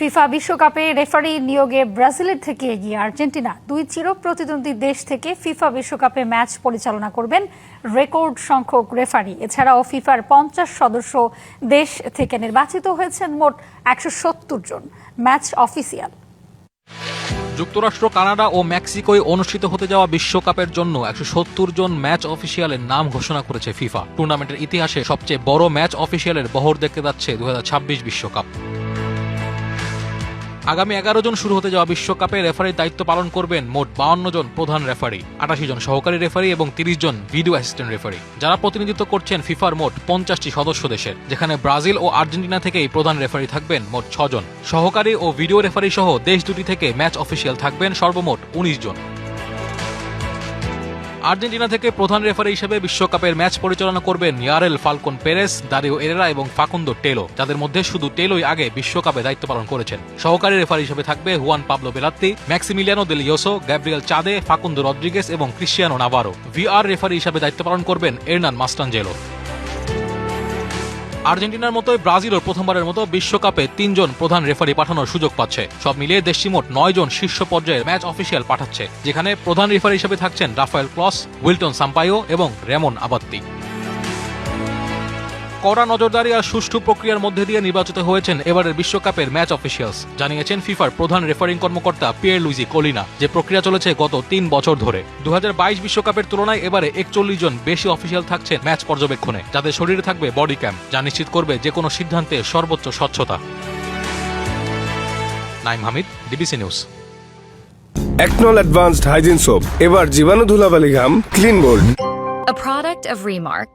FIFA বিশ্বকাপে referee নিয়োগে ব্রাজিলের থেকে এগিয়ে আর্জেন্টিনা। দুই চিরপ্রতিদ্বন্দ্বী দেশ থেকে ফিফা বিশ্বকাপে ম্যাচ পরিচালনা করবেন রেকর্ড সংখ্যক রেফারি। এছাড়াও ফিফার 50 সদস্য দেশ থেকে নির্বাচিত হয়েছেন মোট 170 জন ম্যাচ অফিসিয়াল। যুক্তরাষ্ট্র, কানাডা ও মেক্সিকোয় অনুষ্ঠিত হতে যাওয়া বিশ্বকাপের জন্য 170 জন ম্যাচ অফিসিয়ালের নাম ঘোষণা করেছে ফিফা। টুর্নামেন্টের ইতিহাসে সবচেয়ে বড় ম্যাচ অফিসিয়ালের বহর দেখতে যাচ্ছে 2026 বিশ্বকাপ। আগামী 11 জন শুরু হতে যাওয়া বিশ্বকাপে রেফারির দায়িত্ব পালন করবেন মোট 52 জন প্রধান রেফারি, 88 জন সহকারী রেফারি এবং 30 জন ভিডিও অ্যাসিস্ট্যান্ট রেফারি, যারা প্রতিনিধিত্ব করছেন ফিফার মোট 50টি সদস্য দেশের, যেখানে ব্রাজিল ও আর্জেন্টিনা থেকেই প্রধান রেফারি থাকবেন মোট 6 জন। সহকারী ও ভিডিও রেফারি সহ দেশ দুটি থেকে ম্যাচ অফিসিয়াল থাকবেন সর্বমোট 19 জন। আর্জেন্টিনা থেকে প্রধান রেফারি হিসেবে বিশ্বকাপের ম্যাচ পরিচালনা করবেন ইয়ারেল ফালকন পেরেস, দারিও এরেরা এবং ফাকুন্দো টেলো, যাদের মধ্যে শুধু টেলোই আগে বিশ্বকাপে দায়িত্ব পালন করেছেন। সহকারী রেফারি হিসেবে থাকবে হুয়ান পাবলো বেলাত্তি, ম্যাক্সিমিলিয়ানো দেল ইয়োসো, গ্যাব্রিয়েল চাদে, ফাকুন্দো রদ্রিগেস এবং ক্রিশ্চিয়ানো নাভারো। ভিআর রেফারি হিসেবে দায়িত্ব পালন করবেন এরনান মাস্টানজেলো। আর্জেন্টিনার মতোই ব্রাজিলও প্রথমবারের মতো বিশ্বকাপে 3 জন প্রধান রেফারি পাঠানোর সুযোগ পাচ্ছে। সব মিলিয়ে দেশটি মোট 9 জন শীর্ষ পর্যায়ের ম্যাচ অফিসিয়াল পাঠাচ্ছে, যেখানে প্রধান রেফারি হিসেবে থাকছেন রাফায়েল ক্লস, উইলটন সাম্পাইও এবং রেমন আবাত্তি। কড়া নজরদারি আর সুষ্ঠু প্রক্রিয়ার মধ্যে দিয়ে নির্বাচিত হয়েছেন এবারের বিশ্বকাপের ম্যাচ অফিসিয়ালস, জানিয়েছেন ফিফার প্রধান রেফারিং কর্মকর্তা পিয়ের লুইজি কোলিনা। যে প্রক্রিয়া চলেছে গত 3 বছর ধরে। 2022 বিশ্বকাপের তুলনায় এবারে 41 জন বেশি অফিসিয়াল থাকছেন ম্যাচ পর্যবেক্ষণে, যাদের শরীরে থাকবে বডি ক্যাম, যা নিশ্চিত করবে যে কোনো সিদ্ধান্তে সর্বোচ্চ স্বচ্ছতা। Naim Hamid, DBC news. একনল অ্যাডভান্সড হাইজিন সোপ, এবার জীবাণু ধুলাবালি ঘাম clean bowled. A product of Remark.